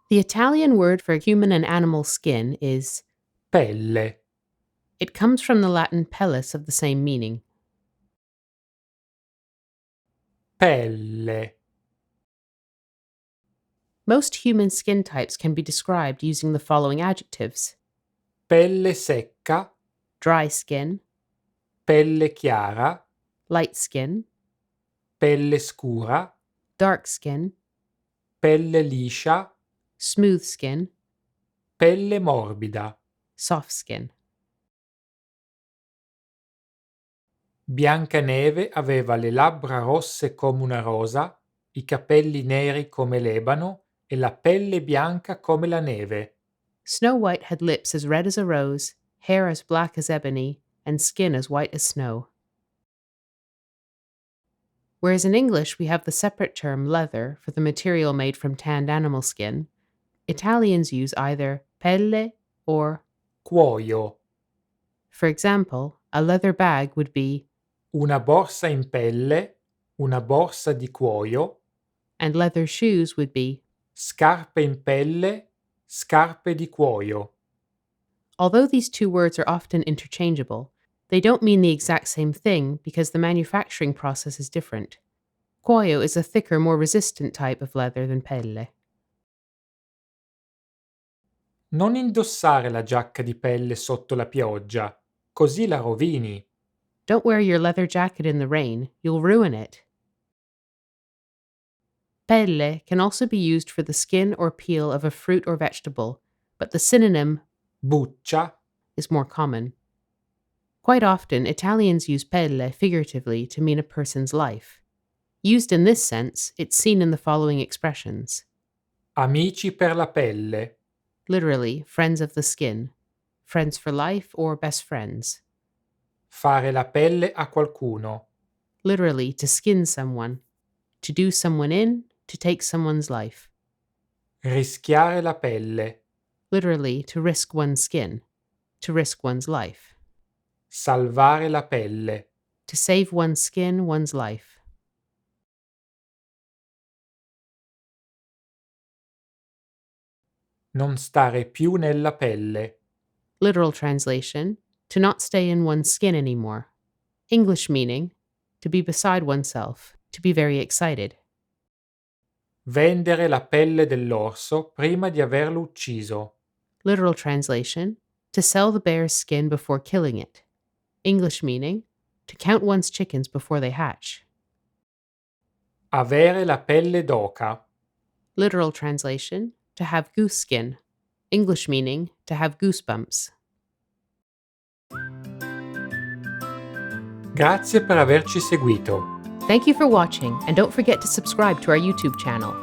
The Italian word for human and animal skin is Pelle. it comes from the Latin pellus of the same meaning. Pelle. Most human skin types can be described using the following adjectives: Pelle secca, dry skin, pelle chiara, light skin, pelle scura, dark skin, pelle liscia, smooth skin, pelle morbida. soft skin. Biancaneve aveva le labbra rosse come una rosa, i capelli neri come l'ebano e la pelle bianca come la neve. Snow White had lips as red as a rose, hair as black as ebony, and skin as white as snow. Whereas in English we have the separate term leather for the material made from tanned animal skin, Italians use either pelle or, Cuoio. for example, a leather bag would be, Una borsa in pelle, una borsa di cuoio, and leather shoes would be. scarpe in pelle, scarpe di cuoio. Although these two words are often interchangeable, they don't mean the exact same thing because the manufacturing process is different. Cuoio is a thicker, more resistant type of leather than pelle. Non indossare la giacca di pelle sotto la pioggia, così la rovini. Don't wear your leather jacket in the rain, you'll ruin it. Pelle can also be used for the skin or peel of a fruit or vegetable, but the synonym Buccia, is more common. Quite often, Italians use pelle figuratively to mean a person's life. Used in this sense, it's seen in the following expressions. amici per la pelle, Literally, friends of the skin, friends for life, or best friends. fare la pelle a qualcuno, Literally, to skin someone, to do someone in, to take someone's life. rischiare la pelle, Literally, to risk one's skin, to risk one's life. salvare la pelle, To save one's skin, one's life. non stare più nella pelle, Literal translation, to not stay in one's skin anymore. English meaning, to be beside oneself, to be very excited. vendere la pelle dell'orso prima di averlo ucciso, Literal translation, to sell the bear's skin before killing it. English meaning, to count one's chickens before they hatch. avere la pelle d'oca, Literal translation, to have goose skin. English meaning, to have goosebumps. Grazie per averci seguito. Thank you for watching, and don't forget to subscribe to our YouTube channel.